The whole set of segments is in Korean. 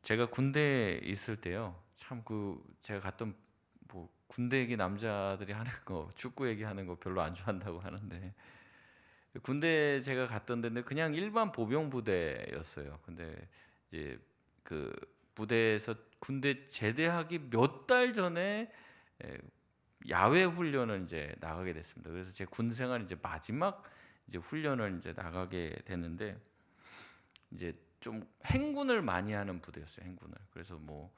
제가 군대에 있을 때요. 참 제가 갔던 뭐 군대 얘기 남자들이 하는 거, 축구 얘기하는 거 별로 안 좋아한다고 하는데 군대 제가 갔던 데는 그냥 일반 보병 부대였어요. 근데 이제 그 부대에서 군대 제대하기 몇 달 전에 에, 야외 훈련을 이제 나가게 됐습니다. 그래서 제 군 생활 이제 마지막 이제 훈련을 이제 나가게 됐는데 이제 좀 행군을 많이 하는 부대였어요. 행군을. 그래서 뭐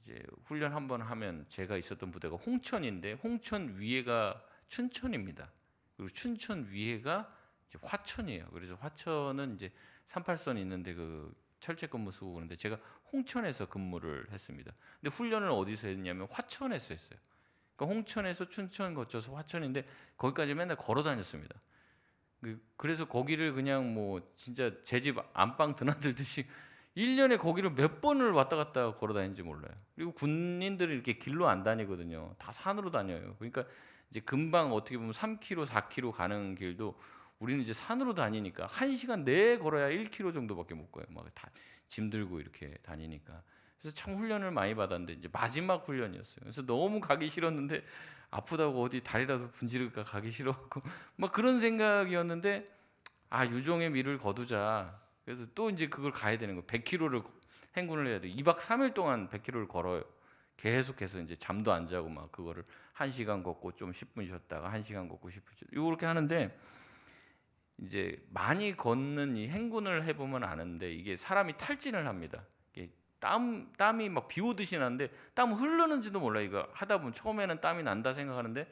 이제 훈련 한번 하면 제가 있었던 부대가 홍천인데 홍천 위에가 춘천입니다. 그리고 춘천 위에가 이제 화천이에요. 그래서 화천은 이제 38선이 있는데 그 철제 근무 쓰고 그런데 제가 홍천에서 근무를 했습니다. 근데 훈련을 어디서 했냐면 화천에서 했어요. 그러니까 홍천에서 춘천 거쳐서 화천인데 거기까지 맨날 걸어 다녔습니다. 그래서 거기를 그냥 뭐 진짜 제 집 안방 드나들듯이 1년에 거기를 몇 번을 왔다 갔다 걸어 다니는지 몰라요. 그리고 군인들이 이렇게 길로 안 다니거든요. 다 산으로 다녀요. 그러니까 이제 금방 어떻게 보면 3km, 4km 가는 길도 우리는 이제 산으로 다니니까 1시간 내에 걸어야 1km 정도밖에 못 가요. 막 다 짐 들고 이렇게 다니니까. 그래서 참 훈련을 많이 받았는데 이제 마지막 훈련이었어요. 그래서 너무 가기 싫었는데 아프다고 어디 다리라도 분지를까 가기 싫었고 막 그런 생각이었는데 아 유종의 미를 거두자. 그래서 또 이제 그걸 가야 되는 거예요. 100km를 행군을 해야 돼. 2박 3일 동안 100km를 걸어요. 계속해서 이제 잠도 안 자고 막 그거를 1시간 걷고 좀 10분 쉬었다가 1시간 걷고 10분 쉬었다가 이렇게 하는데 이제 많이 걷는 이 행군을 해보면 아는데 이게 사람이 탈진을 합니다. 이게 땀이 막 비 오듯이 나는데 땀 흐르는지도 몰라. 이거 하다 보면 처음에는 땀이 난다 생각하는데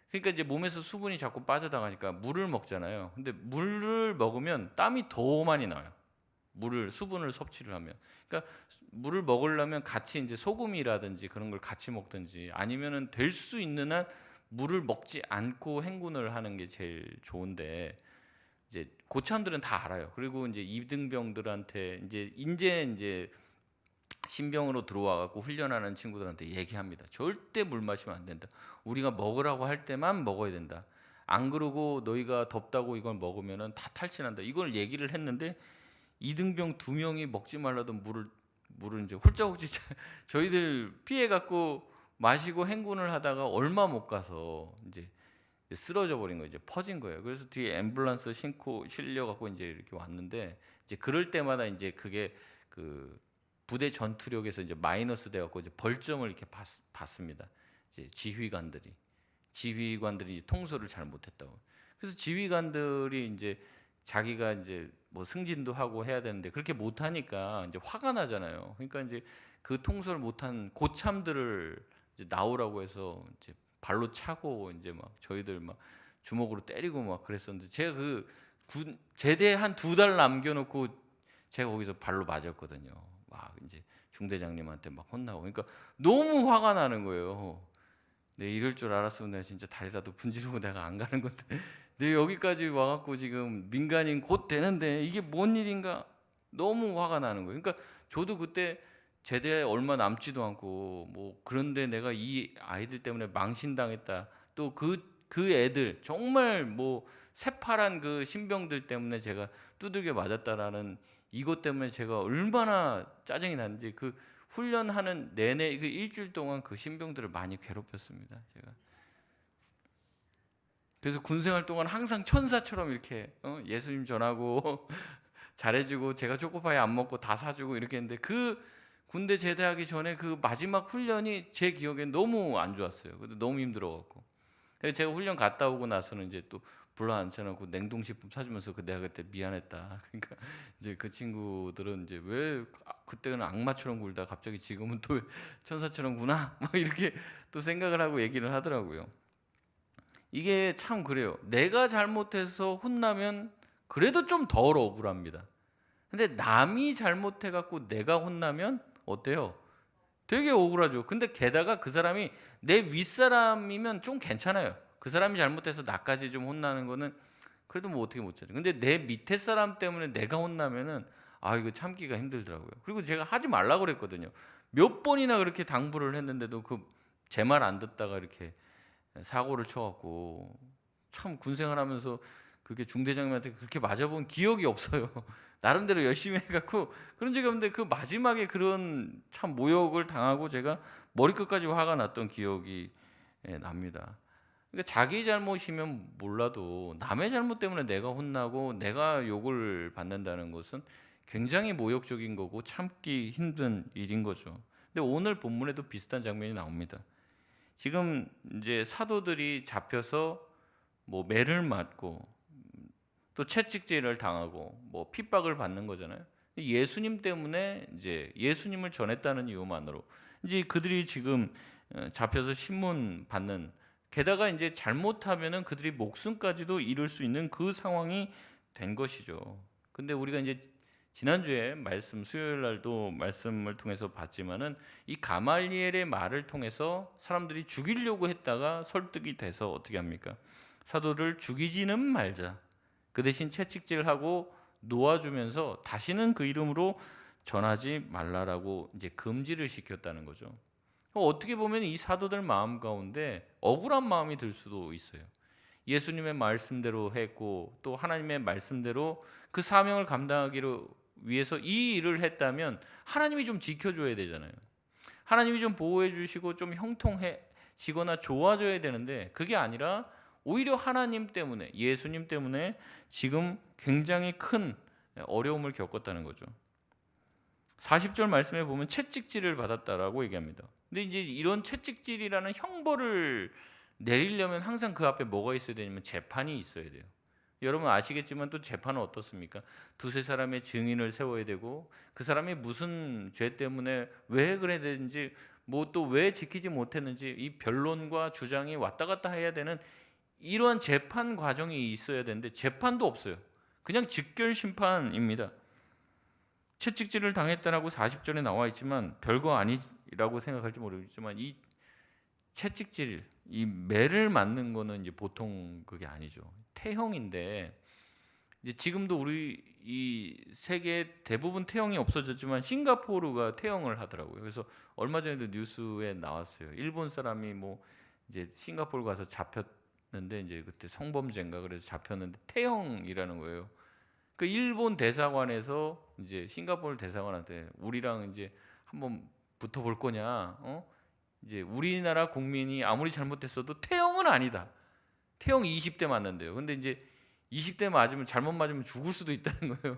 그러니까 이제 몸에서 수분이 자꾸 빠져나가니까 물을 먹잖아요. 근데 물을 먹으면 땀이 더 많이 나요. 수분을 섭취를 하면. 그러니까 물을 먹으려면 같이 이제 소금이라든지 그런 걸 같이 먹든지 아니면은 될 수 있는 한 물을 먹지 않고 행군을 하는 게 제일 좋은데 이제 고참들은 다 알아요. 그리고 이제 이등병들한테 이제 신병으로 들어와 갖고 훈련하는 친구들한테 얘기합니다. 절대 물 마시면 안 된다. 우리가 먹으라고 할 때만 먹어야 된다. 안 그러고 너희가 덥다고 이걸 먹으면은 다 탈진한다. 이걸 얘기를 했는데 이등병 2명이 먹지 말라던 물을 이제 홀짝홀짝 저희들 피해 갖고 마시고 행군을 하다가 얼마 못 가서 이제 쓰러져 버린 거예요. 이제 퍼진 거예요. 그래서 뒤에 앰뷸런스 신고 실려 갖고 이제 이렇게 왔는데 이제 그럴 때마다 이제 그게 그 부대 전투력에서 이제 마이너스 돼 갖고 이제 벌점을 이렇게 받습니다. 이제 지휘관들이 통솔을 잘 못했다고. 그래서 지휘관들이 이제 자기가 이제 뭐 승진도 하고 해야 되는데 그렇게 못하니까 이제 화가 나잖아요. 그러니까 이제 그 통솔 못한 고참들을 이제 나오라고 해서 이제 발로 차고 이제 막 저희들 막 주먹으로 때리고 막 그랬었는데 제가 제대 한 2달 남겨놓고 제가 거기서 발로 맞았거든요. 막 이제 중대장님한테 막 혼나고 그러니까 너무 화가 나는 거예요. 내 이럴 줄 알았으면 내가 진짜 다리라도 분지르고 내가 안 가는 건데 내 여기까지 와갖고 지금 민간인 곧 되는데 이게 뭔 일인가 너무 화가 나는 거예요. 그러니까 저도 그때 제대에 얼마 남지도 않고 뭐 그런데 내가 이 아이들 때문에 망신당했다. 또 그 애들 정말 뭐 새파란 그 신병들 때문에 제가 두들겨 맞았다라는 이것 때문에 제가 얼마나 짜증이 났는지 그 훈련하는 내내 그 일주일 동안 그 신병들을 많이 괴롭혔습니다. 제가. 그래서 군생활 동안 항상 천사처럼 이렇게 예수님 전하고 잘해주고 제가 초코파이 안 먹고 다 사주고 이렇게 했는데 그 군대 제대하기 전에 그 마지막 훈련이 제 기억엔 너무 안 좋았어요. 근데 너무 힘들어갖고. 그래서 제가 훈련 갔다 오고 나서는 이제 또 불러 앉혀놓고 냉동식품 사주면서 내가 그때 미안했다. 그러니까 이제 그 친구들은 이제 왜 그때는 악마처럼 굴다 갑자기 지금은 또 천사처럼 구나 막 이렇게 또 생각을 하고 얘기를 하더라고요. 이게 참 그래요. 내가 잘못해서 혼나면 그래도 좀 덜 억울합니다. 근데 남이 잘못해 갖고 내가 혼나면 어때요? 되게 억울하죠. 근데 게다가 그 사람이 내 윗사람이면 좀 괜찮아요. 그 사람이 잘못해서 나까지 좀 혼나는 거는 그래도 뭐 어떻게 못 하죠. 근데 내 밑에 사람 때문에 내가 혼나면은 아 이거 참기가 힘들더라고요. 그리고 제가 하지 말라 그랬거든요. 몇 번이나 그렇게 당부를 했는데도 그 제 말 안 듣다가 이렇게 사고를 쳐갖고 참 군생활하면서 그렇게 중대장님한테 그렇게 맞아본 기억이 없어요. 나름대로 열심히 해 갖고 그런 적이 없는데 그 마지막에 그런 참 모욕을 당하고 제가 머리끝까지 화가 났던 기억이 납니다. 그러니까 자기 잘못이면 몰라도 남의 잘못 때문에 내가 혼나고 내가 욕을 받는다는 것은 굉장히 모욕적인 거고 참기 힘든 일인 거죠. 근데 오늘 본문에도 비슷한 장면이 나옵니다. 지금 이제 사도들이 잡혀서 뭐 매를 맞고 또 채찍질을 당하고 뭐 핍박을 받는 거잖아요. 예수님 때문에 이제 예수님을 전했다는 이유만으로 이제 그들이 지금 잡혀서 신문 받는, 게다가 이제 잘못하면은 그들이 목숨까지도 잃을 수 있는 그 상황이 된 것이죠. 근데 우리가 이제 지난주에 말씀 수요일 날도 말씀을 통해서 봤지만은 이 가말리엘의 말을 통해서 사람들이 죽이려고 했다가 설득이 돼서 어떻게 합니까? 사도를 죽이지는 말자. 그 대신 채찍질하고 놓아주면서 다시는 그 이름으로 전하지 말라라고 이제 금지를 시켰다는 거죠. 어떻게 보면 이 사도들 마음 가운데 억울한 마음이 들 수도 있어요. 예수님의 말씀대로 했고 또 하나님의 말씀대로 그 사명을 감당하기로 위해서 이 일을 했다면 하나님이 좀 지켜줘야 되잖아요. 하나님이 좀 보호해 주시고 좀 형통해지거나 좋아져야 되는데 그게 아니라 오히려 하나님 때문에, 예수님 때문에 지금 굉장히 큰 어려움을 겪었다는 거죠. 40절 말씀에 보면 채찍질을 받았다라고 얘기합니다. 근데 이제 이런 채찍질이라는 형벌을 내리려면 항상 그 앞에 뭐가 있어야 되냐면 재판이 있어야 돼요. 여러분 아시겠지만 또 재판은 어떻습니까? 두세 사람의 증인을 세워야 되고 그 사람이 무슨 죄 때문에 왜 그래야 되는지 뭐 또 왜 지키지 못했는지 이 변론과 주장이 왔다 갔다 해야 되는 이러한 재판 과정이 있어야 되는데 재판도 없어요. 그냥 직결 심판입니다. 채찍질을 당했다라고 40절에 나와 있지만 별거 아니라고 생각할지 모르겠지만 이 채찍질, 이 매를 맞는 거는 이제 보통 그게 아니죠. 태형인데 이제 지금도 우리 이 세계 대부분 태형이 없어졌지만 싱가포르가 태형을 하더라고요. 그래서 얼마 전에도 뉴스에 나왔어요. 일본 사람이 뭐 이제 싱가포르 가서 잡혔는데 이제 그때 성범죄인가 그래서 잡혔는데 태형이라는 거예요. 그 일본 대사관에서 이제 싱가포르 대사관한테 우리랑 이제 한번 붙어볼 거냐? 이제 우리나라 국민이 아무리 잘못했어도 태형은 아니다. 태형 20대 맞는데요. 근데 이제 20대 맞으면 잘못 맞으면 죽을 수도 있다는 거예요.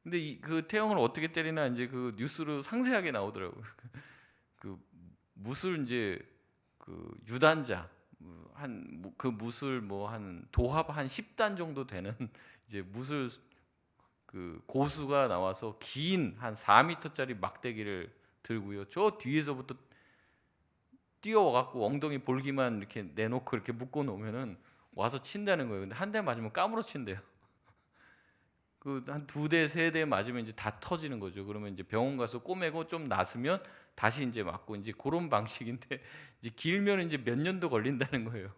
근데 그 태형을 어떻게 때리나 이제 그 뉴스로 상세하게 나오더라고요. 그 무술 이제 그 유단자 한 그 무술 뭐 한 도합 한 10단 정도 되는 이제 무술 그 고수가 나와서 긴 한 4m짜리 막대기를 들고요. 저 뒤에서부터 뛰어와 갖고 엉덩이 볼기만 이렇게 내놓고 이렇게 묶어 놓으면은 와서 친다는 거예요. 근데 한 대 맞으면 까무러 친대요. 그 한 두 대, 세 대 맞으면 이제 다 터지는 거죠. 그러면 이제 병원 가서 꼬매고 좀 나으면 다시 이제 맞고 이제 그런 방식인데 이제 길면 이제 몇 년도 걸린다는 거예요.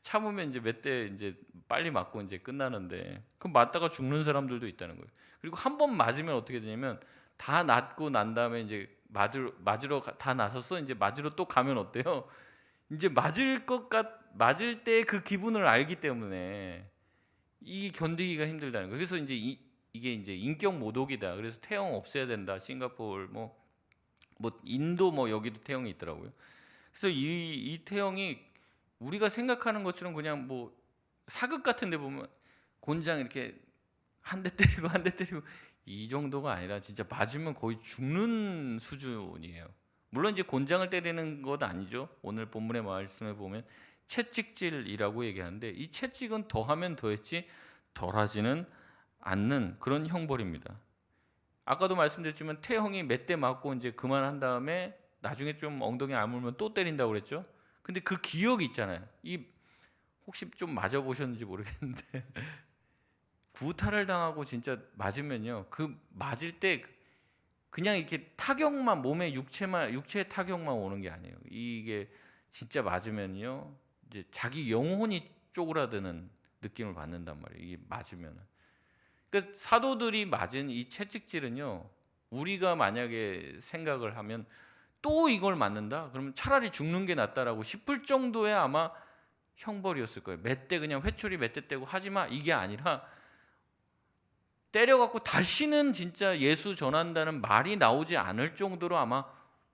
참으면 이제 몇 대 이제 빨리 맞고 이제 끝나는데 그 맞다가 죽는 사람들도 있다는 거예요. 그리고 한 번 맞으면 어떻게 되냐면 다 낫고 난 다음에 이제 맞으러 다 나섰어 이제 맞으러 또 가면 어때요? 이제 맞을 때 그 기분을 알기 때문에 이게 견디기가 힘들다는 거예요. 그래서 이제 이게 이제 인격 모독이다. 그래서 태형 없애야 된다. 싱가포르 뭐 인도 뭐 여기도 태형이 있더라고요. 그래서 이 태형이 우리가 생각하는 것처럼 그냥 뭐 사극 같은 데 보면 곤장 이렇게 한 대 때리고 한 대 때리고 이 정도가 아니라 진짜 맞으면 거의 죽는 수준이에요. 물론 이제 곤장을 때리는 것 아니죠. 오늘 본문의 말씀에 보면 채찍질이라고 얘기하는데 이 채찍은 더하면 더했지 덜하지는 않는 그런 형벌입니다. 아까도 말씀드렸지만 태형이 몇 대 맞고 이제 그만한 다음에 나중에 좀 엉덩이 아물면 또 때린다고 그랬죠. 근데 그 기억이 있잖아요. 이 혹시 좀 맞아 보셨는지 모르겠는데 구타를 당하고 진짜 맞으면요. 그 맞을 때 그냥 이렇게 타격만 몸에 육체 타격만 오는 게 아니에요. 이게 진짜 맞으면요. 이제 자기 영혼이 쪼그라드는 느낌을 받는단 말이에요. 이게 맞으면은. 그러니까 사도들이 맞은 이 채찍질은요. 우리가 만약에 생각을 하면 또 이걸 맞는다? 그러면 차라리 죽는 게 낫다라고 싶을 정도의 아마 형벌이었을 거예요. 몇 대 그냥 회초리 몇 대 떼고 하지마 이게 아니라 때려갖고 다시는 진짜 예수 전한다는 말이 나오지 않을 정도로 아마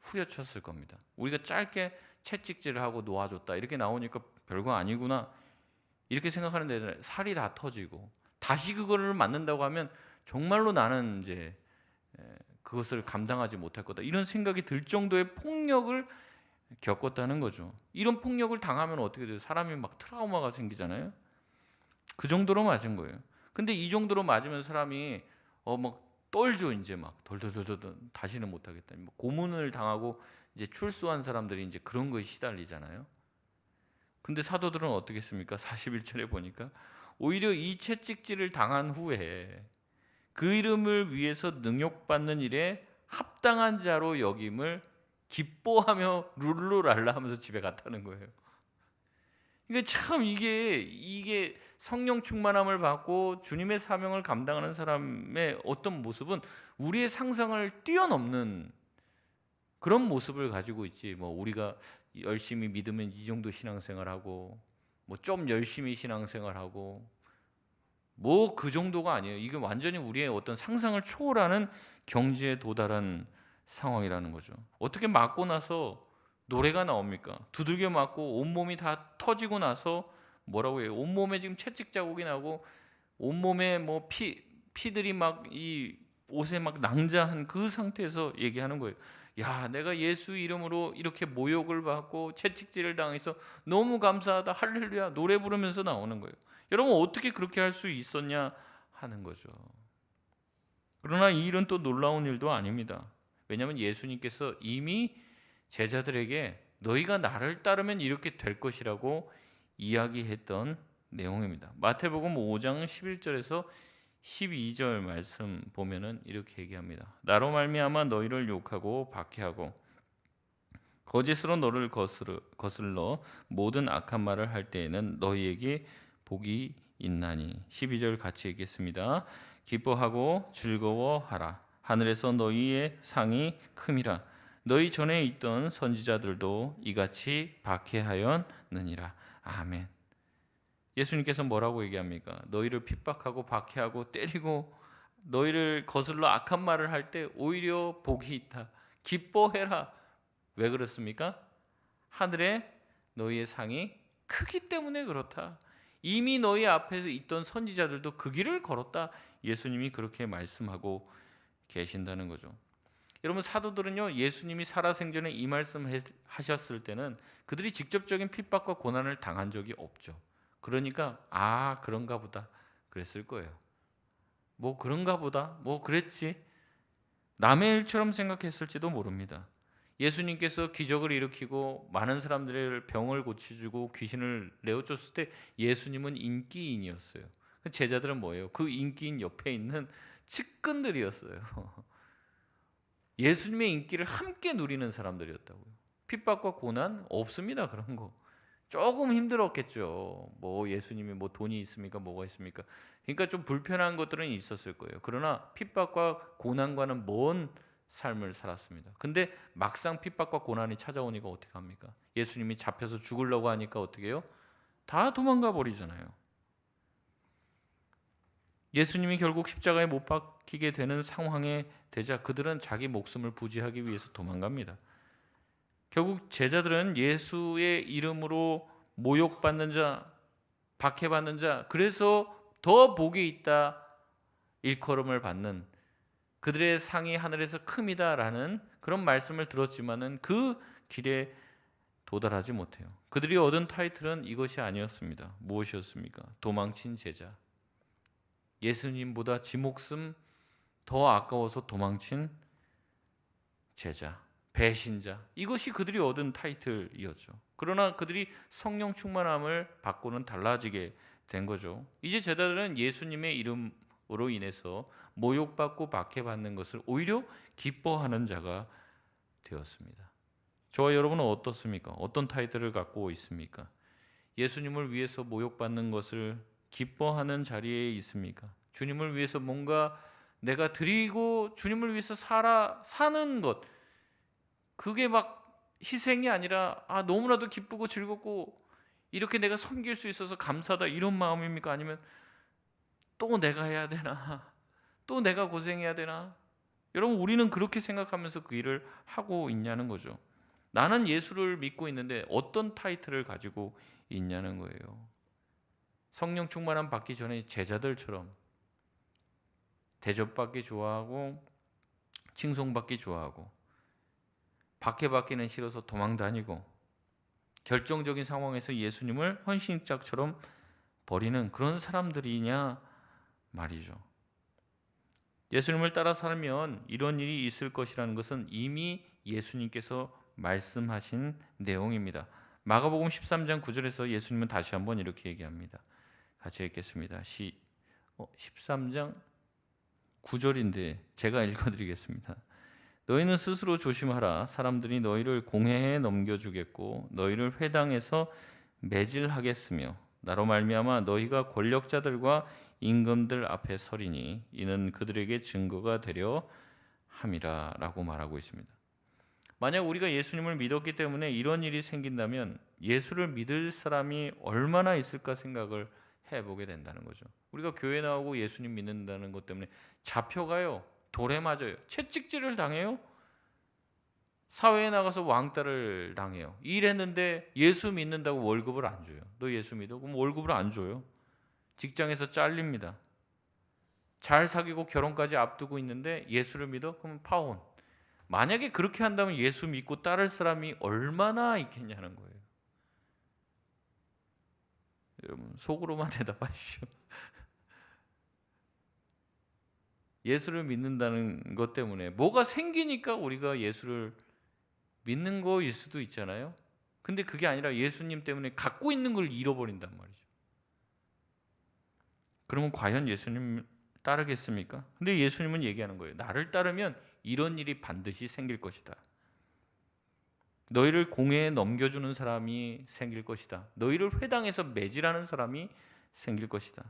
후려쳤을 겁니다. 우리가 짧게 채찍질을 하고 놓아줬다 이렇게 나오니까 별거 아니구나 이렇게 생각하는데 살이 다 터지고 다시 그거를 맞는다고 하면 정말로 나는 이제 그것을 감당하지 못할 거다 이런 생각이 들 정도의 폭력을 겪었다는 거죠. 이런 폭력을 당하면 어떻게 돼요? 사람이 막 트라우마가 생기잖아요. 그 정도로 맞은 거예요. 근데 이 정도로 맞으면 사람이 막 떨죠. 이제 막 덜덜덜덜 다시는 못 하겠다. 고문을 당하고 이제 출소한 사람들이 이제 그런 거에 시달리잖아요. 근데 사도들은 어떻게 했습니까? 41절에 보니까 오히려 이 채찍질을 당한 후에 그 이름을 위해서 능욕받는 일에 합당한 자로 여김을 기뻐하며 룰루랄라 하면서 집에 갔다는 거예요. 그러니까 참 이게 성령 충만함을 받고 주님의 사명을 감당하는 사람의 어떤 모습은 우리의 상상을 뛰어넘는 그런 모습을 가지고 있지. 뭐 우리가 열심히 믿으면 이 정도 신앙생활하고 뭐 좀 열심히 신앙생활하고 뭐 그 정도가 아니에요. 이게 완전히 우리의 어떤 상상을 초월하는 경지에 도달한 상황이라는 거죠. 어떻게 맞고 나서 노래가 나옵니까? 두들겨 맞고 온몸이 다 터지고 나서 뭐라고 해요? 온몸에 지금 채찍 자국이 나고 온몸에 뭐 피들이 막 이 옷에 막 낭자한 그 상태에서 얘기하는 거예요. 야, 내가 예수 이름으로 이렇게 모욕을 받고 채찍질을 당해서 너무 감사하다. 할렐루야. 노래 부르면서 나오는 거예요. 여러분 어떻게 그렇게 할 수 있었냐 하는 거죠. 그러나 이 일은 또 놀라운 일도 아닙니다. 왜냐하면 예수님께서 이미 제자들에게 너희가 나를 따르면 이렇게 될 것이라고 이야기했던 내용입니다. 마태복음 5장 11절에서 12절 말씀 보면은 이렇게 얘기합니다. 나로 말미암아 너희를 욕하고 박해하고 거짓으로 너를 거슬러 모든 악한 말을 할 때에는 너희에게 복이 있나니. 12절 같이 읽겠습니다. 기뻐하고 즐거워하라. 하늘에서 너희의 상이 큼이라. 너희 전에 있던 선지자들도 이같이 박해하였느니라. 아멘. 예수님께서 뭐라고 얘기합니까? 너희를 핍박하고 박해하고 때리고 너희를 거슬러 악한 말을 할 때 오히려 복이 있다. 기뻐해라. 왜 그렇습니까? 하늘에 너희의 상이 크기 때문에 그렇다. 이미 너희 앞에서 있던 선지자들도 그 길을 걸었다. 예수님이 그렇게 말씀하고 계신다는 거죠. 여러분 사도들은요 예수님이 살아생전에 이 말씀 하셨을 때는 그들이 직접적인 핍박과 고난을 당한 적이 없죠. 그러니까 그런가 보다 그랬을 거예요. 뭐 그런가 보다 뭐 그랬지 남의 일처럼 생각했을지도 모릅니다. 예수님께서 기적을 일으키고 많은 사람들의 병을 고쳐주고 귀신을 내어줬을 때 예수님은 인기인이었어요. 제자들은 뭐예요? 그 인기인 옆에 있는 측근들이었어요. 예수님의 인기를 함께 누리는 사람들이었다고요. 핍박과 고난 없습니다. 그런 거. 조금 힘들었겠죠. 뭐 예수님이 뭐 돈이 있습니까? 뭐가 있습니까? 그러니까 좀 불편한 것들은 있었을 거예요. 그러나 핍박과 고난과는 먼 삶을 살았습니다. 근데 막상 핍박과 고난이 찾아오니까 어떻게 합니까? 예수님이 잡혀서 죽으려고 하니까 어떻게 해요? 다 도망가 버리잖아요. 예수님이 결국 십자가에 못 박히게 되는 상황에 되자 그들은 자기 목숨을 부지하기 위해서 도망갑니다. 결국 제자들은 예수의 이름으로 모욕받는 자, 박해받는 자, 그래서 더 복이 있다 일컬음을 받는 그들의 상이 하늘에서 큼이다라는 그런 말씀을 들었지만은 그 길에 도달하지 못해요. 그들이 얻은 타이틀은 이것이 아니었습니다. 무엇이었습니까? 도망친 제자. 예수님보다 지 목숨 더 아까워서 도망친 제자, 배신자. 이것이 그들이 얻은 타이틀이었죠. 그러나 그들이 성령 충만함을 받고는 달라지게 된 거죠. 이제 제자들은 예수님의 이름으로 인해서 모욕받고 박해받는 것을 오히려 기뻐하는 자가 되었습니다. 저와 여러분은 어떻습니까? 어떤 타이틀을 갖고 있습니까? 예수님을 위해서 모욕받는 것을 기뻐하는 자리에 있습니까? 주님을 위해서 뭔가 내가 드리고 주님을 위해서 사는 것 그게 막 희생이 아니라 너무나도 기쁘고 즐겁고 이렇게 내가 섬길 수 있어서 감사하다 이런 마음입니까? 아니면 또 내가 해야 되나? 또 내가 고생해야 되나? 여러분, 우리는 그렇게 생각하면서 그 일을 하고 있냐는 거죠. 나는 예수를 믿고 있는데 어떤 타이틀을 가지고 있냐는 거예요. 성령 충만함 받기 전에 제자들처럼 대접받기 좋아하고 칭송받기 좋아하고 박해받기는 싫어서 도망 다니고 결정적인 상황에서 예수님을 헌신짝처럼 버리는 그런 사람들이냐 말이죠. 예수님을 따라 살면 이런 일이 있을 것이라는 것은 이미 예수님께서 말씀하신 내용입니다. 마가복음 13장 9절에서 예수님은 다시 한번 이렇게 얘기합니다. 같이 읽겠습니다. 13장 9절인데 제가 읽어드리겠습니다. 너희는 스스로 조심하라. 사람들이 너희를 공회에 넘겨주겠고 너희를 회당에서 매질하겠으며 나로 말미암아 너희가 권력자들과 임금들 앞에 서리니 이는 그들에게 증거가 되려 함이라 라고 말하고 있습니다. 만약 우리가 예수님을 믿었기 때문에 이런 일이 생긴다면 예수를 믿을 사람이 얼마나 있을까 생각을 해보게 된다는 거죠. 우리가 교회 나오고 예수님 믿는다는 것 때문에 잡혀가요. 돌에 맞아요. 채찍질을 당해요. 사회에 나가서 왕따를 당해요. 일했는데 예수 믿는다고 월급을 안 줘요. 너 예수 믿어? 그럼 월급을 안 줘요. 직장에서 잘립니다. 잘 사귀고 결혼까지 앞두고 있는데 예수를 믿어? 그러면 파혼. 만약에 그렇게 한다면 예수 믿고 따를 사람이 얼마나 있겠냐는 거예요. 여러분, 속으로만 대답하십시오. 예수를 믿는다는 것 때문에 뭐가 생기니까 우리가 예수를 믿는 거일 수도 있잖아요. 근데 그게 아니라 예수님 때문에 갖고 있는 걸 잃어버린단 말이죠. 그러면 과연 예수님 따르겠습니까? 근데 예수님은 얘기하는 거예요. 나를 따르면 이런 일이 반드시 생길 것이다. 너희를 공회에 넘겨주는 사람이 생길 것이다. 너희를 회당에서 매질하는 사람이 생길 것이다.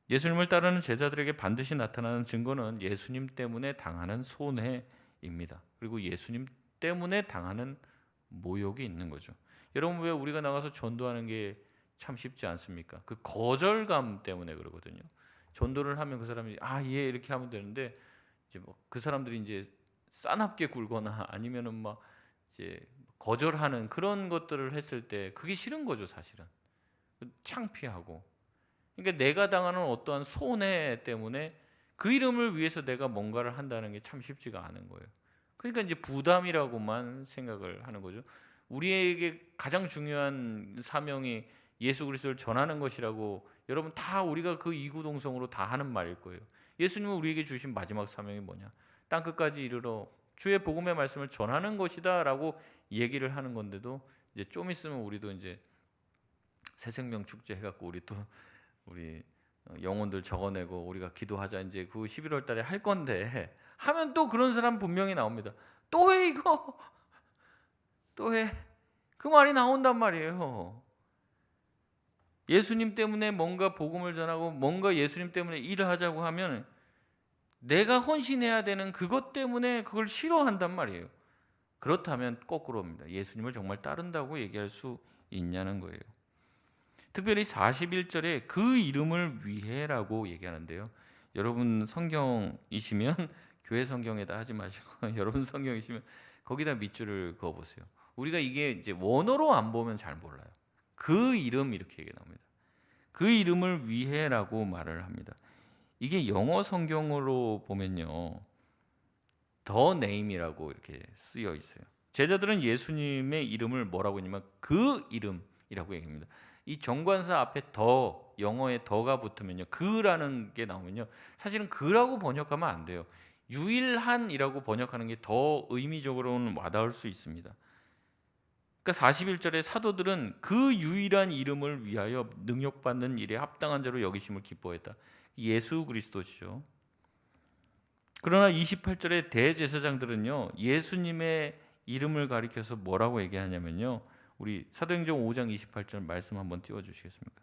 예수님을 따르는 제자들에게 반드시 나타나는 증거는 예수님 때문에 당하는 손해입니다. 그리고 예수님 때문에 당하는 모욕이 있는 거죠. 여러분, 왜 우리가 나가서 전도하는 게 참 쉽지 않습니까? 그 거절감 때문에 그러거든요. 전도를 하면 그 사람이 예 이렇게 하면 되는데 이제 뭐 그 사람들이 이제 싸납게 굴거나 아니면은 막 이제 거절하는 그런 것들을 했을 때 그게 싫은 거죠, 사실은. 창피하고. 그러니까 내가 당하는 어떠한 손해 때문에 그 이름을 위해서 내가 뭔가를 한다는 게 참 쉽지가 않은 거예요. 그러니까 이제 부담이라고만 생각을 하는 거죠. 우리에게 가장 중요한 사명이 예수 그리스도를 전하는 것이라고 여러분 다 우리가 그 이구동성으로 다 하는 말일 거예요. 예수님은 우리에게 주신 마지막 사명이 뭐냐? 땅 끝까지 이르러 주의 복음의 말씀을 전하는 것이다라고 얘기를 하는 건데도 이제 좀 있으면 우리도 이제 새생명 축제 해갖고 우리 영혼들 적어내고 우리가 기도하자 이제 그 11월 달에 할 건데 하면 또 그런 사람 분명히 나옵니다. 또 해 이거 또 해 그 말이 나온단 말이에요. 예수님 때문에 뭔가 복음을 전하고 뭔가 예수님 때문에 일을 하자고 하면 내가 헌신해야 되는 그것 때문에 그걸 싫어한단 말이에요. 그렇다면 거꾸로입니다. 예수님을 정말 따른다고 얘기할 수 있냐는 거예요. 특별히 41절에 그 이름을 위해라고 얘기하는데요. 여러분 성경이시면 교회 성경에다 하지 마시고 여러분 성경이시면 거기다 밑줄을 그어 보세요. 우리가 이게 이제 원어로 안 보면 잘 몰라요. 그 이름 이렇게 얘기 나옵니다. 그 이름을 위해라고 말을 합니다. 이게 영어 성경으로 보면요. The name이라고 이렇게 쓰여 있어요. 제자들은 예수님의 이름을 뭐라고 했냐면 그 이름이라고 얘기합니다. 이 정관사 앞에 더 영어에 더가 붙으면요. 그라는 게 나오면요. 사실은 그라고 번역하면 안 돼요. 유일한이라고 번역하는 게 더 의미적으로는 와닿을 수 있습니다. 그러니까 41절에 사도들은 그 유일한 이름을 위하여 능력받는 일에 합당한 자로 여기심을 기뻐했다. 예수 그리스도시죠. 그러나 28절에 대제사장들은요. 예수님의 이름을 가리켜서 뭐라고 얘기하냐면요. 우리 사도행전 5장 28절 말씀 한번 띄워주시겠습니까?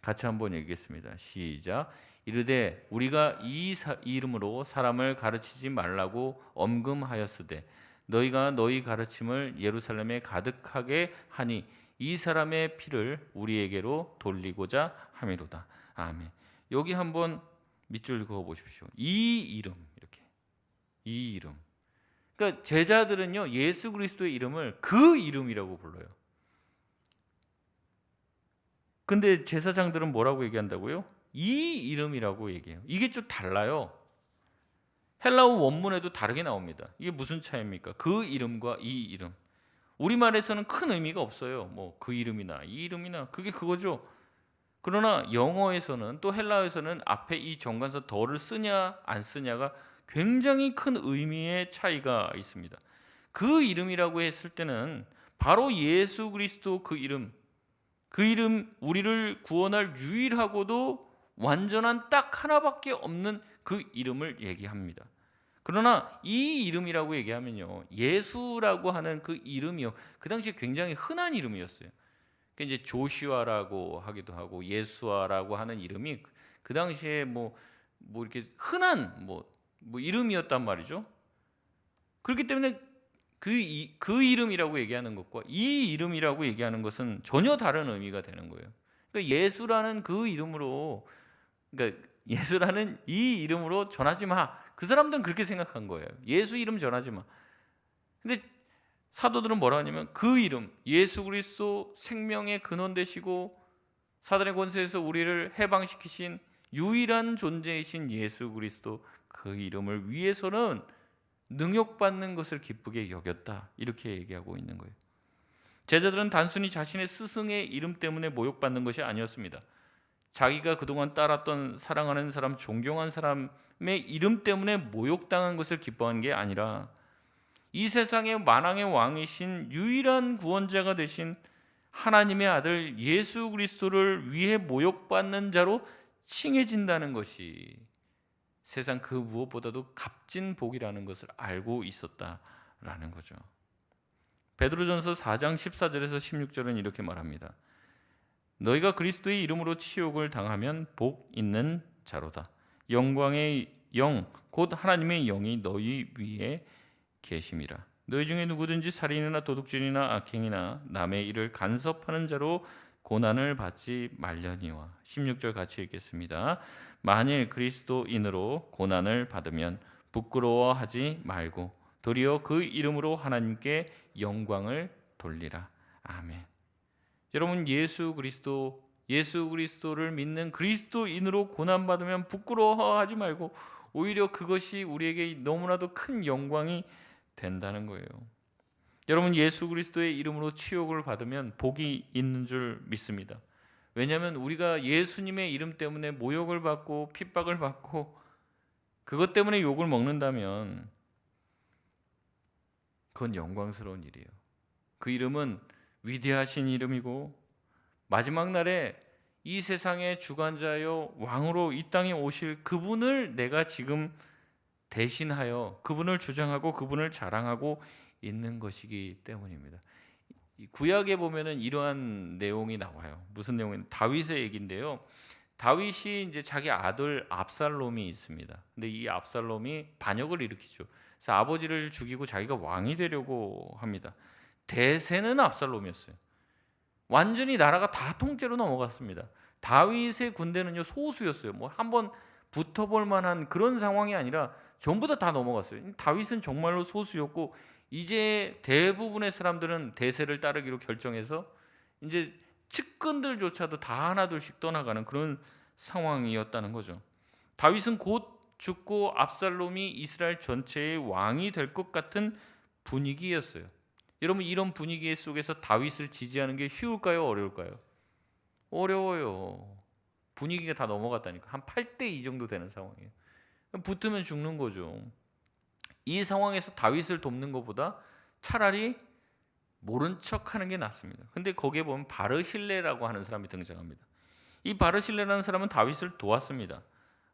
같이 한번 읽겠습니다. 시작. 이르되 우리가 이 이름으로 사람을 가르치지 말라고 엄금하였으되 너희가 너희 가르침을 예루살렘에 가득하게 하니 이 사람의 피를 우리에게로 돌리고자 함이로다. 아멘. 여기 한번 밑줄 그어 보십시오. 이 이름, 이렇게 이 이름. 그러니까 제자들은요 예수 그리스도의 이름을 그 이름이라고 불러요. 근데 제사장들은 뭐라고 얘기한다고요? 이 이름이라고 얘기해요. 이게 좀 달라요. 헬라어 원문에도 다르게 나옵니다. 이게 무슨 차이입니까? 그 이름과 이 이름. 우리말에서는 큰 의미가 없어요. 뭐 그 이름이나 이 이름이나 그게 그거죠. 그러나 영어에서는 또 헬라어에서는 앞에 이 정관사 더를 쓰냐 안 쓰냐가 굉장히 큰 의미의 차이가 있습니다. 그 이름이라고 했을 때는 바로 예수 그리스도 그 이름 우리를 구원할 유일하고도 완전한 딱 하나밖에 없는 그 이름을 얘기합니다. 그러나 이 이름이라고 얘기하면요 예수라고 하는 그 이름이요 그 당시에 굉장히 흔한 이름이었어요. 이제 조슈아라고 하기도 하고 예수아라고 하는 이름이 그 당시에 뭐 이렇게 흔한 뭐 이름이었단 말이죠. 그렇기 때문에 그 이름이라고 얘기하는 것과 이 이름이라고 얘기하는 것은 전혀 다른 의미가 되는 거예요. 그러니까 예수라는 그 이름으로, 그러니까 예수라는 이 이름으로 전하지 마. 그 사람들은 그렇게 생각한 거예요. 예수 이름 전하지 마. 근데 사도들은 뭐라 하냐면 그 이름, 예수 그리스도 생명의 근원 되시고 사단의 권세에서 우리를 해방시키신 유일한 존재이신 예수 그리스도 그 이름을 위해서는 능욕받는 것을 기쁘게 여겼다. 이렇게 얘기하고 있는 거예요. 제자들은 단순히 자신의 스승의 이름 때문에 모욕받는 것이 아니었습니다. 자기가 그동안 따랐던 사랑하는 사람, 존경한 사람의 이름 때문에 모욕당한 것을 기뻐한 게 아니라 이 세상의 만왕의 왕이신 유일한 구원자가 되신 하나님의 아들 예수 그리스도를 위해 모욕받는 자로 칭해진다는 것이 세상 그 무엇보다도 값진 복이라는 것을 알고 있었다라는 거죠. 베드로전서 4장 14절에서 16절은 이렇게 말합니다. 너희가 그리스도의 이름으로 치욕을 당하면 복 있는 자로다. 영광의 영 곧 하나님의 영이 너희 위에 계심이라. 너희 중에 누구든지 살인이나 도둑질이나 악행이나 남의 일을 간섭하는 자로 고난을 받지 말려니와. 16절 같이 읽겠습니다. 만일 그리스도인으로 고난을 받으면 부끄러워하지 말고 도리어 그 이름으로 하나님께 영광을 돌리라. 아멘. 여러분 예수 그리스도를 믿는 그리스도인으로 고난 받으면 부끄러워하지 말고 오히려 그것이 우리에게 너무나도 큰 영광이 된다는 거예요. 여러분 예수 그리스도의 이름으로 치욕을 받으면 복이 있는 줄 믿습니다. 왜냐하면 우리가 예수님의 이름 때문에 모욕을 받고 핍박을 받고 그것 때문에 욕을 먹는다면 그건 영광스러운 일이에요. 그 이름은 위대하신 이름이고 마지막 날에 이 세상의 주관자여 왕으로 이 땅에 오실 그분을 내가 지금 대신하여 그분을 주장하고 그분을 자랑하고 있는 것이기 때문입니다. 구약에 보면은 이러한 내용이 나와요. 무슨 내용이냐? 다윗의 얘기인데요. 다윗이 이제 자기 아들 압살롬이 있습니다. 근데 이 압살롬이 반역을 일으키죠. 그래서 아버지를 죽이고 자기가 왕이 되려고 합니다. 대세는 압살롬이었어요. 완전히 나라가 다 통째로 넘어갔습니다. 다윗의 군대는요 소수였어요. 뭐 한번 붙어볼 만한 그런 상황이 아니라 전부 다 넘어갔어요. 다윗은 정말로 소수였고 이제 대부분의 사람들은 대세를 따르기로 결정해서 이제 측근들조차도 다 하나둘씩 떠나가는 그런 상황이었다는 거죠. 다윗은 곧 죽고 압살롬이 이스라엘 전체의 왕이 될 것 같은 분위기였어요. 여러분 이런 분위기 속에서 다윗을 지지하는 게 쉬울까요? 어려울까요? 어려워요. 분위기가 다 넘어갔다니까. 한 8대2 정도 되는 상황이에요. 붙으면 죽는 거죠. 이 상황에서 다윗을 돕는 것보다 차라리 모른 척하는 게 낫습니다. 근데 거기에 보면 바르실레라고 하는 사람이 등장합니다. 이 바르실레라는 사람은 다윗을 도왔습니다.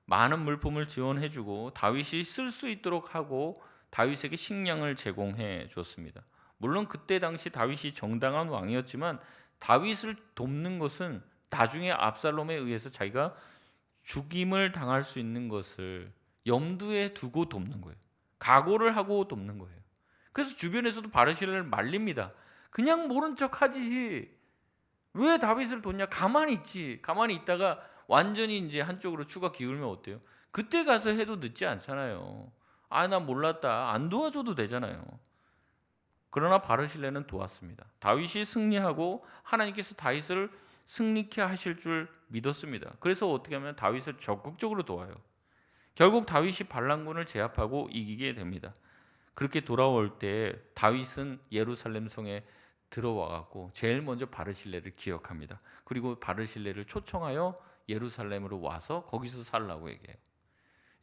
많은 물품을 지원해주고 다윗이 쓸 수 있도록 하고 다윗에게 식량을 제공해 줬습니다. 물론 그때 당시 다윗이 정당한 왕이었지만 다윗을 돕는 것은 나중에 압살롬에 의해서 자기가 죽임을 당할 수 있는 것을 염두에 두고 돕는 거예요. 각오를 하고 돕는 거예요. 그래서 주변에서도 바르실레를 말립니다. 그냥 모른 척하지. 왜 다윗을 뒀냐? 가만히 있지. 가만히 있다가 완전히 이제 한쪽으로 추가 기울면 어때요? 그때 가서 해도 늦지 않잖아요. 아, 나 몰랐다. 안 도와줘도 되잖아요. 그러나 바르실레는 도왔습니다. 다윗이 승리하고 하나님께서 다윗을 승리케 하실 줄 믿었습니다. 그래서 어떻게 하면 다윗을 적극적으로 도와요. 결국 다윗이 반란군을 제압하고 이기게 됩니다. 그렇게 돌아올 때 다윗은 예루살렘 성에 들어와 갖고 제일 먼저 바르실레를 기억합니다. 그리고 바르실레를 초청하여 예루살렘으로 와서 거기서 살라고 얘기해요.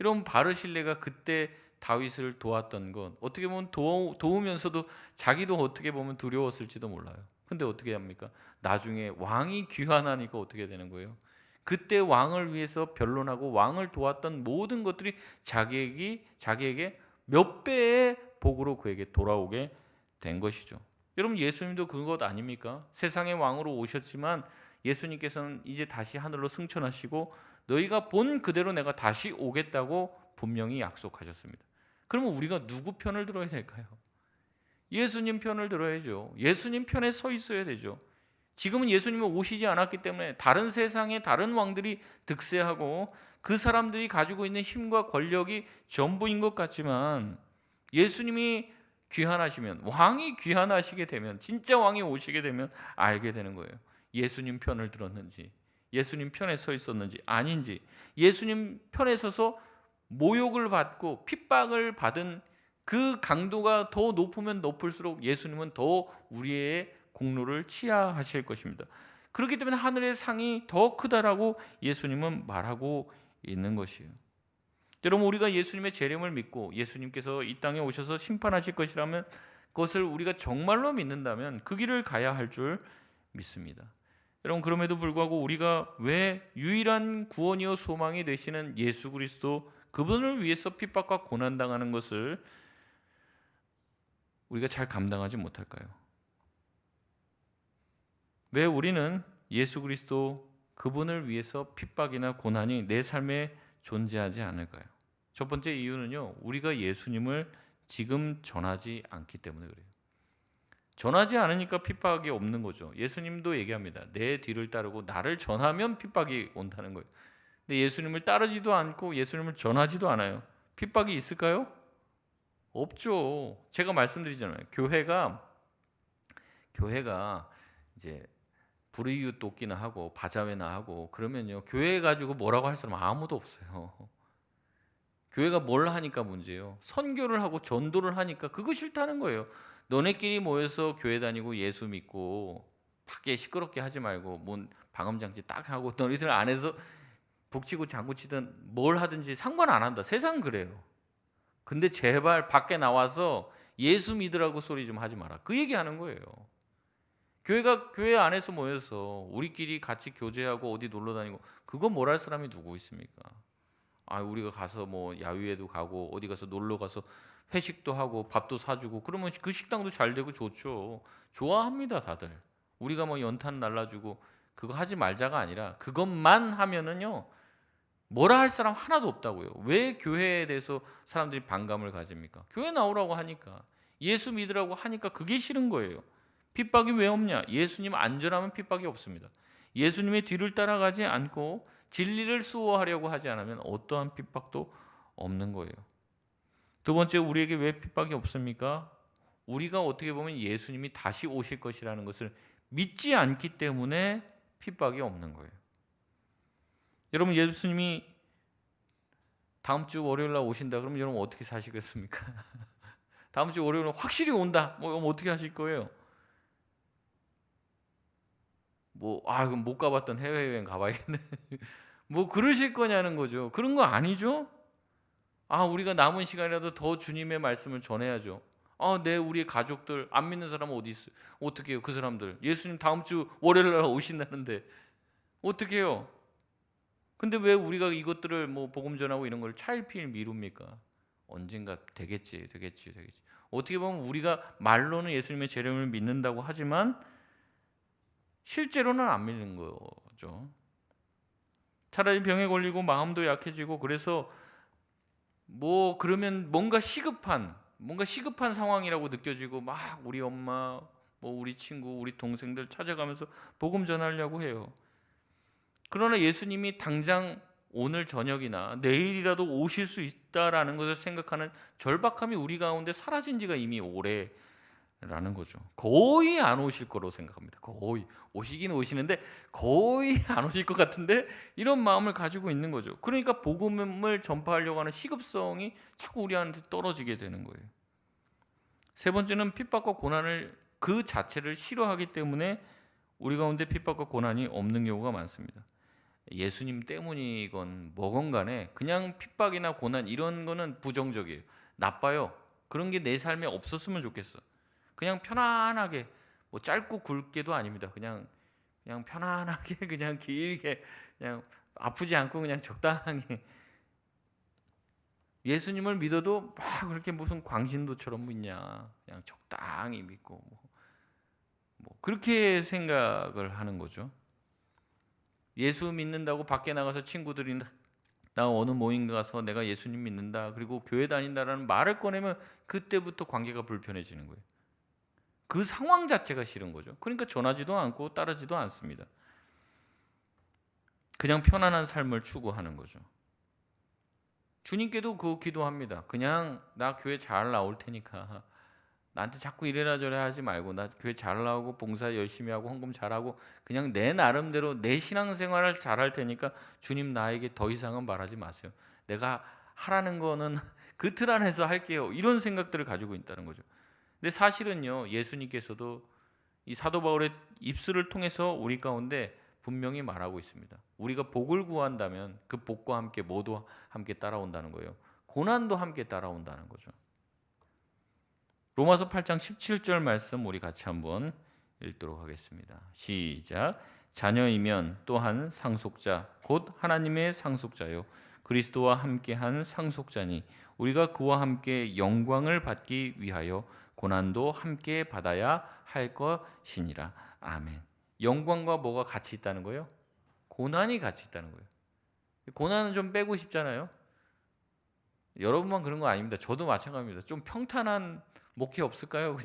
여러분, 바르실레가 그때 다윗을 도왔던 건 어떻게 보면 도우면서도 자기도 어떻게 보면 두려웠을지도 몰라요. 근데 어떻게 합니까? 나중에 왕이 귀환하니까 어떻게 되는 거예요? 그때 왕을 위해서 변론하고 왕을 도왔던 모든 것들이 자기에게 몇 배의 복으로 그에게 돌아오게 된 것이죠. 여러분, 예수님도 그것 아닙니까? 세상의 왕으로 오셨지만 예수님께서는 이제 다시 하늘로 승천하시고 너희가 본 그대로 내가 다시 오겠다고 분명히 약속하셨습니다. 그러면 우리가 누구 편을 들어야 될까요? 예수님 편을 들어야죠. 예수님 편에 서 있어야 되죠. 지금은 예수님은 오시지 않았기 때문에 다른 세상의 다른 왕들이 득세하고 그 사람들이 가지고 있는 힘과 권력이 전부인 것 같지만 예수님이 귀환하시면, 왕이 귀환하시게 되면, 진짜 왕이 오시게 되면 알게 되는 거예요. 예수님 편을 들었는지, 예수님 편에 서 있었는지 아닌지, 예수님 편에 서서 모욕을 받고 핍박을 받은 그 강도가 더 높으면 높을수록 예수님은 더 우리의 공로를 치하하실 것입니다. 그렇기 때문에 하늘의 상이 더 크다라고 예수님은 말하고 있는 것이에요. 여러분, 우리가 예수님의 재림을 믿고 예수님께서 이 땅에 오셔서 심판하실 것이라면 그것을 우리가 정말로 믿는다면 그 길을 가야 할 줄 믿습니다. 여러분, 그럼에도 불구하고 우리가 왜 유일한 구원이요 소망이 되시는 예수 그리스도 그분을 위해서 핍박과 고난당하는 것을 우리가 잘 감당하지 못할까요? 왜 우리는 예수 그리스도 그분을 위해서 핍박이나 고난이 내 삶에 존재하지 않을까요? 첫 번째 이유는요, 우리가 예수님을 지금 전하지 않기 때문에 그래요. 전하지 않으니까 핍박이 없는 거죠. 예수님도 얘기합니다. 내 뒤를 따르고 나를 전하면 핍박이 온다는 거예요. 근데 예수님을 따르지도 않고 예수님을 전하지도 않아요. 핍박이 있을까요? 없죠. 제가 말씀드리잖아요. 교회가 이제 불이웃 돕기나 하고 바자회나 하고 그러면요, 교회 가지고 뭐라고 할 사람 아무도 없어요. 교회가 뭘 하니까 문제예요. 선교를 하고 전도를 하니까 그거 싫다는 거예요. 너네끼리 모여서 교회 다니고 예수 믿고 밖에 시끄럽게 하지 말고 뭔 방음장치 딱 하고 너희들 안에서 북치고 장구치든 뭘 하든지 상관 안 한다. 세상은 그래요. 근데 제발 밖에 나와서 예수 믿으라고 소리 좀 하지 마라. 그 얘기하는 거예요. 교회가 교회 안에서 모여서 우리끼리 같이 교제하고 어디 놀러 다니고 그거 뭘 할 사람이 누구 있습니까? 아, 우리가 가서 뭐 야유회도 가고 어디 가서 놀러 가서 회식도 하고 밥도 사주고 그러면 그 식당도 잘 되고 좋죠. 좋아합니다, 다들. 우리가 뭐 연탄 날라주고 그거 하지 말자가 아니라 그것만 하면은요, 뭐라 할 사람 하나도 없다고요. 왜 교회에 대해서 사람들이 반감을 가집니까? 교회 나오라고 하니까, 예수 믿으라고 하니까 그게 싫은 거예요. 핍박이 왜 없냐? 예수님 안전하면 핍박이 없습니다. 예수님의 뒤를 따라가지 않고 진리를 수호하려고 하지 않으면 어떠한 핍박도 없는 거예요. 두 번째, 우리에게 왜 핍박이 없습니까? 우리가 어떻게 보면 예수님이 다시 오실 것이라는 것을 믿지 않기 때문에 핍박이 없는 거예요. 여러분, 예수님이 다음 주 월요일 날 오신다 그러면 여러분 어떻게 사시겠습니까? 다음 주 월요일 날 확실히 온다. 뭐 어떻게 하실 거예요? 그럼 못 가봤던 해외여행 가봐야겠네. 뭐 그러실 거냐는 거죠. 그런 거 아니죠? 우리가 남은 시간이라도 더 주님의 말씀을 전해야죠. 우리의 가족들 안 믿는 사람은 어디 있어요? 어떻게 해요? 그 사람들 예수님 다음 주 월요일 날 오신다는데 어떻게 해요? 근데 왜 우리가 이것들을 뭐 복음 전하고 이런 걸 차일피일 미룹니까? 언젠가 되겠지. 어떻게 보면 우리가 말로는 예수님의 재림을 믿는다고 하지만 실제로는 안 믿는 거죠. 차라리 병에 걸리고 마음도 약해지고 그래서 그러면 뭔가 시급한 뭔가 시급한 상황이라고 느껴지고 막 우리 엄마, 뭐 우리 친구, 우리 동생들 찾아가면서 복음 전하려고 해요. 그러나 예수님이 당장 오늘 저녁이나 내일이라도 오실 수 있다라는 것을 생각하는 절박함이 우리 가운데 사라진 지가 이미 오래라는 거죠. 거의 안 오실 거로 생각합니다. 거의 오시긴 오시는데 거의 안 오실 것 같은데 이런 마음을 가지고 있는 거죠. 그러니까 복음을 전파하려고 하는 시급성이 자꾸 우리한테 떨어지게 되는 거예요. 세 번째는 핍박과 고난을 그 자체를 싫어하기 때문에 우리 가운데 핍박과 고난이 없는 경우가 많습니다. 예수님 때문이건 뭐건 간에 그냥 핍박이나 고난 이런 거는 부정적이에요. 나빠요. 그런 게 내 삶에 없었으면 좋겠어. 그냥 편안하게 뭐 짧고 굵게도 아닙니다. 그냥 편안하게 그냥 길게 그냥 아프지 않고 그냥 적당히 예수님을 믿어도 막 그렇게 무슨 광신도처럼 믿냐. 그냥 적당히 믿고 뭐 그렇게 생각을 하는 거죠. 예수 믿는다고 밖에 나가서 친구들이 나 어느 모임 가서 내가 예수님 믿는다 그리고 교회 다닌다라는 말을 꺼내면 그때부터 관계가 불편해지는 거예요. 그 상황 자체가 싫은 거죠. 그러니까 전하지도 않고 따르지도 않습니다. 그냥 편안한 삶을 추구하는 거죠. 주님께도 그 기도합니다. 그냥 나 교회 잘 나올 테니까 나한테 자꾸 이래라 저래라 하지 말고 나 교회 잘 나오고 봉사 열심히 하고 헌금 잘하고 그냥 내 나름대로 내 신앙생활을 잘할 테니까 주님 나에게 더 이상은 말하지 마세요. 내가 하라는 거는 그 틀 안에서 할게요. 이런 생각들을 가지고 있다는 거죠. 근데 사실은요, 예수님께서도 이 사도 바울의 입술을 통해서 우리 가운데 분명히 말하고 있습니다. 우리가 복을 구한다면 그 복과 함께 모두 함께 따라온다는 거예요. 고난도 함께 따라온다는 거죠. 로마서 8장 17절 말씀 우리 같이 한번 읽도록 하겠습니다. 시작. 자녀이면 또한 상속자 곧 하나님의 상속자요 그리스도와 함께한 상속자니 우리가 그와 함께 영광을 받기 위하여 고난도 함께 받아야 할 것이니라. 아멘. 영광과 뭐가 같이 있다는 거예요? 고난이 같이 있다는 거예요. 고난은 좀 빼고 싶잖아요. 여러분만 그런 거 아닙니다. 저도 마찬가지입니다. 좀 평탄한 목회 없을까요?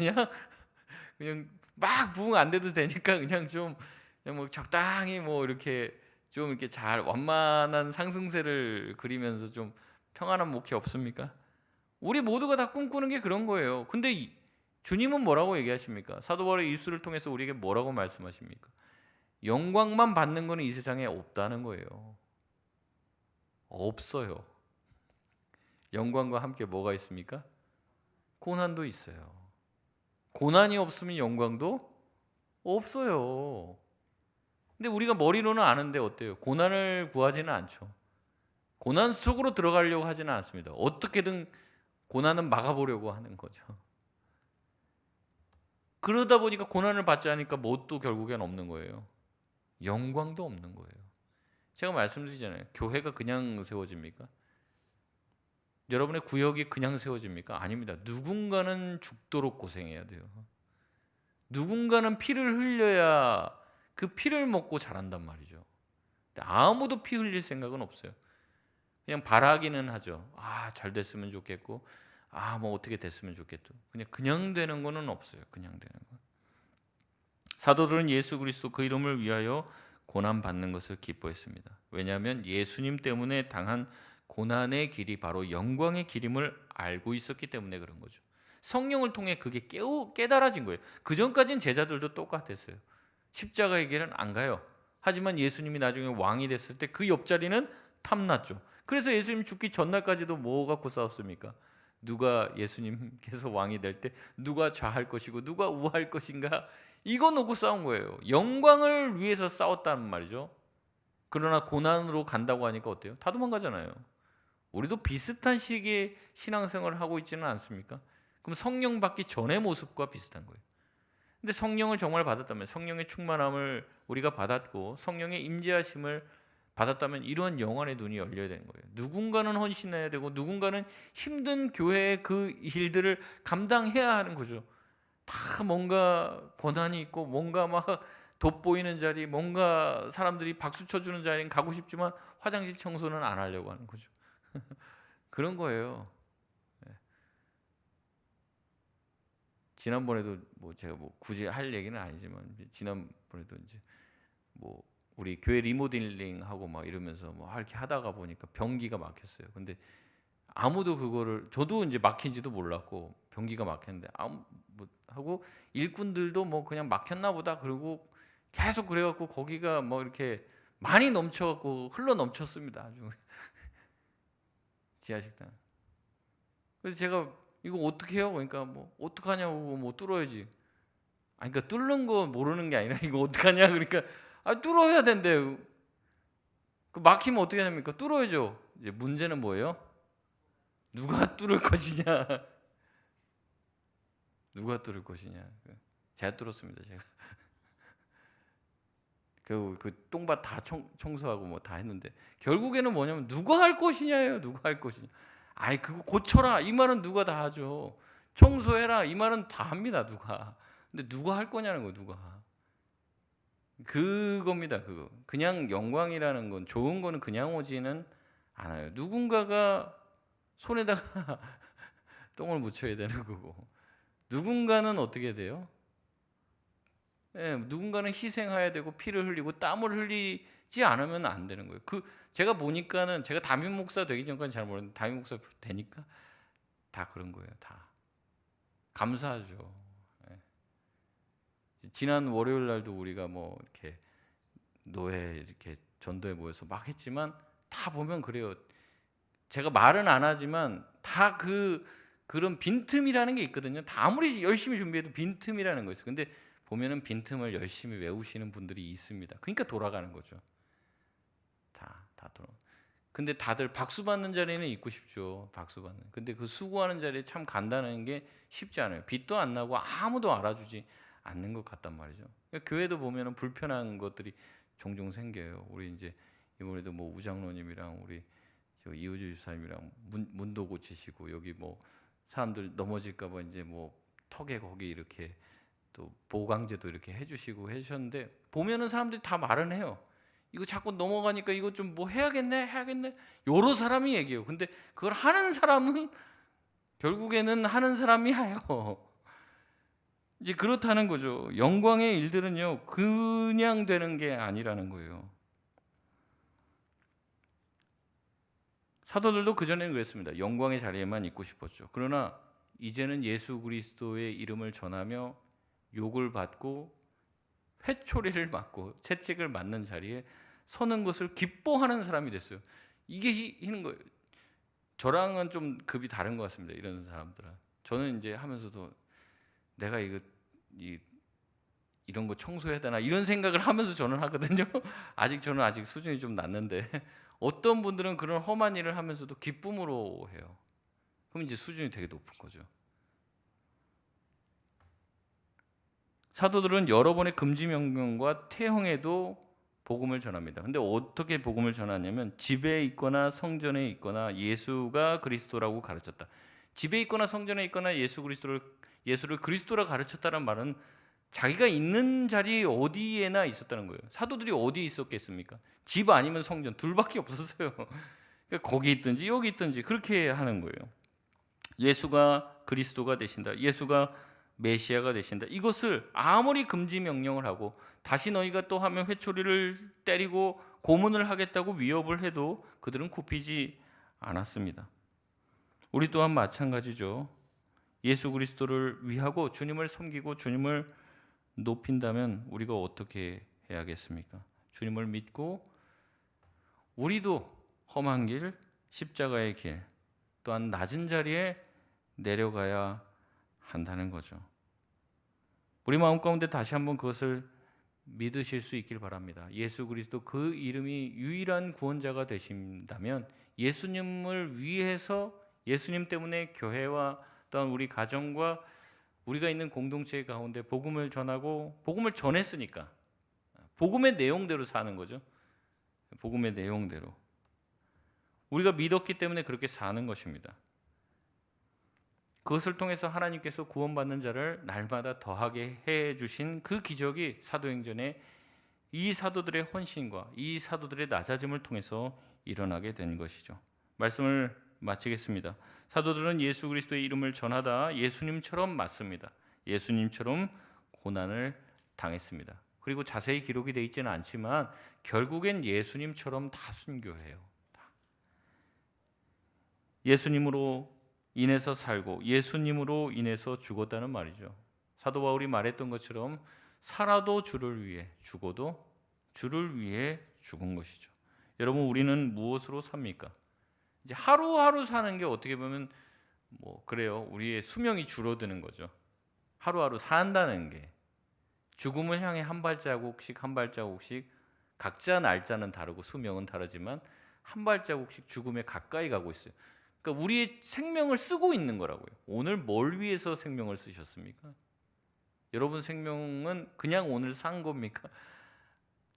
그냥 막 부응 안 돼도 되니까 그냥 뭐 적당히 뭐 이렇게 좀 이렇게 잘 완만한 상승세를 그리면서 좀 평안한 목회 없습니까? 우리 모두가 다 꿈꾸는 게 그런 거예요. 근데 주님은 뭐라고 얘기하십니까? 사도 바울의 입술을 통해서 우리에게 뭐라고 말씀하십니까? 영광만 받는 거는 이 세상에 없다는 거예요. 없어요. 영광과 함께 뭐가 있습니까? 고난도 있어요. 고난이 없으면 영광도 없어요. 근데 우리가 머리로는 아는데 어때요? 고난을 구하지는 않죠. 고난 속으로 들어가려고 하지는 않습니다. 어떻게든 고난은 막아보려고 하는 거죠. 그러다 보니까 고난을 받지 않으니까 뭣도 결국엔 없는 거예요. 영광도 없는 거예요. 제가 말씀드리잖아요. 교회가 그냥 세워집니까? 여러분의 구역이 그냥 세워집니까? 아닙니다. 누군가는 죽도록 고생해야 돼요. 누군가는 피를 흘려야 그 피를 먹고 자란단 말이죠. 아무도 피 흘릴 생각은 없어요. 그냥 바라기는 하죠. 잘 됐으면 좋겠고, 뭐 어떻게 됐으면 좋겠고. 그냥 되는 거는 없어요. 그냥 되는 거. 사도들은 예수 그리스도 그 이름을 위하여 고난 받는 것을 기뻐했습니다. 왜냐하면 예수님 때문에 당한 고난의 길이 바로 영광의 길임을 알고 있었기 때문에 그런 거죠. 성령을 통해 그게 깨달아진 거예요. 그 전까지는 제자들도 똑같았어요. 십자가의 길은 안 가요. 하지만 예수님이 나중에 왕이 됐을 때 그 옆자리는 탐났죠. 그래서 예수님 죽기 전날까지도 뭐 갖고 싸웠습니까? 누가 예수님께서 왕이 될 때 누가 좌할 것이고 누가 우할 것인가 이거 놓고 싸운 거예요. 영광을 위해서 싸웠단 말이죠. 그러나 고난으로 간다고 하니까 어때요? 다 도망가잖아요. 우리도 비슷한 시기에 신앙생활을 하고 있지는 않습니까? 그럼 성령 받기 전의 모습과 비슷한 거예요. 근데 성령을 정말 받았다면 성령의 충만함을 우리가 받았고 성령의 임재하심을 받았다면 이러한 영안의 눈이 열려야 되는 거예요. 누군가는 헌신해야 되고 누군가는 힘든 교회의 그 일들을 감당해야 하는 거죠. 다 뭔가 권한이 있고 뭔가 막 돋보이는 자리, 뭔가 사람들이 박수 쳐주는 자리는 가고 싶지만 화장실 청소는 안 하려고 하는 거죠. 그런 거예요. 지난번에도 뭐 제가 뭐 굳이 할 얘기는 아니지만 지난번에도 이제 뭐 우리 교회 리모델링 하고 막 이러면서 뭐 이렇게 하다가 보니까 변기가 막혔어요. 근데 아무도 그거를 저도 이제 막힌지도 몰랐고 변기가 막혔는데 아무 뭐 하고 일꾼들도 뭐 그냥 막혔나 보다 그러고 계속 그래갖고 거기가 뭐 이렇게 많이 넘쳐갖고 흘러 넘쳤습니다. 아주 지하식당. 그래서 제가 이거 어떻게 해요? 그러니까 뭐 어떡하냐고 뭐 뚫어야지. 아니 그러니까 뚫는 거 모르는 게 아니라 이거 어떡하냐 그러니까 뚫어야 된대. 그 막히면 어떻게 합니까? 뚫어야죠. 이제 문제는 뭐예요? 누가 뚫을 것이냐? 누가 뚫을 것이냐? 제가 뚫었습니다. 제가 그 똥밭 다 청소하고 뭐 다 했는데 결국에는 뭐냐면 누가 할 것이냐예요. 누가 할 것이냐? 아이 그거 고쳐라 이 말은 누가 다 하죠. 청소해라 이 말은 다 합니다. 누가. 근데 누가 할 거냐는 거 누가. 그겁니다. 그거. 그냥 영광이라는 건 좋은 거는 그냥 오지는 않아요. 누군가가 손에다가 똥을 묻혀야 되는 거고 누군가는 어떻게 돼요? 예, 누군가는 희생해야 되고 피를 흘리고 땀을 흘리지 않으면 안 되는 거예요. 제가 보니까는 제가 담임 목사 되기 전까지 잘 모르는데 담임 목사 되니까 다 그런 거예요. 다 감사하죠. 예. 지난 월요일 날도 우리가 뭐 이렇게 노회 이렇게 전도에 모여서 막 했지만 다 보면 그래요. 제가 말은 안 하지만 다 그런 빈틈이라는 게 있거든요. 다 아무리 열심히 준비해도 빈틈이라는 거 있어요. 근데 보면은 빈틈을 열심히 외우시는 분들이 있습니다. 그러니까 돌아가는 거죠. 다 돌아. 근데 다들 박수 받는 자리는 있고 싶죠. 박수 받는. 근데 그 수고하는 자리에 참 간다는 게 쉽지 않아요. 빚도 안 나고 아무도 알아주지 않는 것 같단 말이죠. 그러니까 교회도 보면은 불편한 것들이 종종 생겨요. 우리 이제 이번에도 뭐 우장로님이랑 우리 저 이우주 집사님이랑 문도 고치시고 여기 뭐 사람들 넘어질까봐 이제 뭐 턱에 거기 이렇게 또 보강제도 이렇게 해주시고 해주셨는데 보면은 사람들이 다 말은 해요. 이거 자꾸 넘어가니까 이거 좀 뭐 해야겠네 여러 사람이 얘기해요. 근데 그걸 하는 사람은 결국에는 하는 사람이 해요. 이제 그렇다는 거죠. 영광의 일들은요 그냥 되는 게 아니라는 거예요. 사도들도 그전에는 그랬습니다. 영광의 자리에만 있고 싶었죠. 그러나 이제는 예수 그리스도의 이름을 전하며 욕을 받고 회초리를 맞고 채찍을 맞는 자리에 서는 것을 기뻐하는 사람이 됐어요. 이게 희는 거예요. 저랑은 좀 급이 다른 것 같습니다. 이런 사람들은. 저는 이제 하면서도 내가 이런 거 청소해야 되나 이런 생각을 하면서 저는 하거든요. 저는 아직 수준이 좀 낮는데 어떤 분들은 그런 험한 일을 하면서도 기쁨으로 해요. 그럼 이제 수준이 되게 높은 거죠. 사도들은 여러 번의 금지 명령과 태형에도 복음을 전합니다. 근데 어떻게 복음을 전하냐면 집에 있거나 성전에 있거나 예수가 그리스도라고 가르쳤다. 집에 있거나 성전에 있거나 예수를 그리스도라 가르쳤다는 말은 자기가 있는 자리 어디에나 있었다는 거예요. 사도들이 어디에 있었겠습니까? 집 아니면 성전 둘밖에 없었어요. 그러니까 거기 있든지 여기 있든지 그렇게 하는 거예요. 예수가 그리스도가 되신다. 예수가 메시아가 되신다. 이것을 아무리 금지 명령을 하고 다시 너희가 또 하면 회초리를 때리고 고문을 하겠다고 위협을 해도 그들은 굽히지 않았습니다. 우리 또한 마찬가지죠. 예수 그리스도를 위하고 주님을 섬기고 주님을 높인다면 우리가 어떻게 해야겠습니까? 주님을 믿고 우리도 험한 길, 십자가의 길, 또한 낮은 자리에 내려가야 한다는 거죠. 우리 마음 가운데 다시 한번 그것을 믿으실 수 있길 바랍니다. 예수 그리스도 그 이름이 유일한 구원자가 되신다면 예수님을 위해서 예수님 때문에 교회와 또한 우리 가정과 우리가 있는 공동체 가운데 복음을 전하고 복음을 전했으니까 복음의 내용대로 사는 거죠. 복음의 내용대로 우리가 믿었기 때문에 그렇게 사는 것입니다. 그것을 통해서 하나님께서 구원받는 자를 날마다 더하게 해주신 그 기적이 사도행전에 이 사도들의 헌신과 이 사도들의 낮아짐을 통해서 일어나게 된 것이죠. 말씀을 마치겠습니다. 사도들은 예수 그리스도의 이름을 전하다 예수님처럼 맞습니다. 예수님처럼 고난을 당했습니다. 그리고 자세히 기록이 되어 있지는 않지만 결국엔 예수님처럼 다 순교해요. 예수님으로 인해서 살고 예수님으로 인해서 죽었다는 말이죠. 사도 바울이 말했던 것처럼 살아도 주를 위해, 죽어도 주를 위해 죽은 것이죠. 여러분, 우리는 무엇으로 삽니까? 이제 하루하루 사는 게 어떻게 보면 그래요. 우리의 수명이 줄어드는 거죠. 하루하루 산다는 게 죽음을 향해 한 발자국씩 한 발자국씩, 각자 날짜는 다르고 수명은 다르지만 한 발자국씩 죽음에 가까이 가고 있어요. 그러니까 우리의 생명을 쓰고 있는 거라고요. 오늘 뭘 위해서 생명을 쓰셨습니까? 여러분 생명은 그냥 오늘 산 겁니까?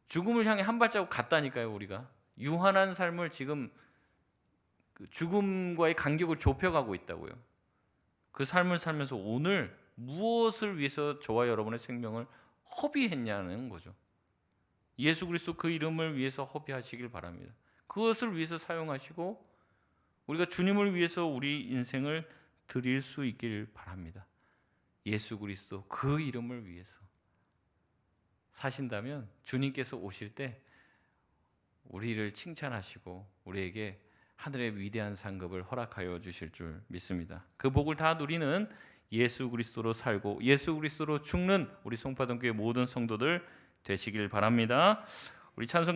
죽음을 향해 한 발자국 갔다니까요. 우리가 유한한 삶을 지금 죽음과의 간격을 좁혀가고 있다고요. 그 삶을 살면서 오늘 무엇을 위해서 저와 여러분의 생명을 허비했냐는 거죠. 예수 그리스도 그 이름을 위해서 허비하시길 바랍니다. 그것을 위해서 사용하시고 우리가 주님을 위해서 우리 인생을 드릴 수 있길 바랍니다. 예수 그리스도 그 이름을 위해서 사신다면 주님께서 오실 때 우리를 칭찬하시고 우리에게 하늘의 위대한 상급을 허락하여 주실 줄 믿습니다. 그 복을 다 누리는 예수 그리스도로 살고 예수 그리스도로 죽는 우리 송파동교회 모든 성도들 되시길 바랍니다. 우리 찬송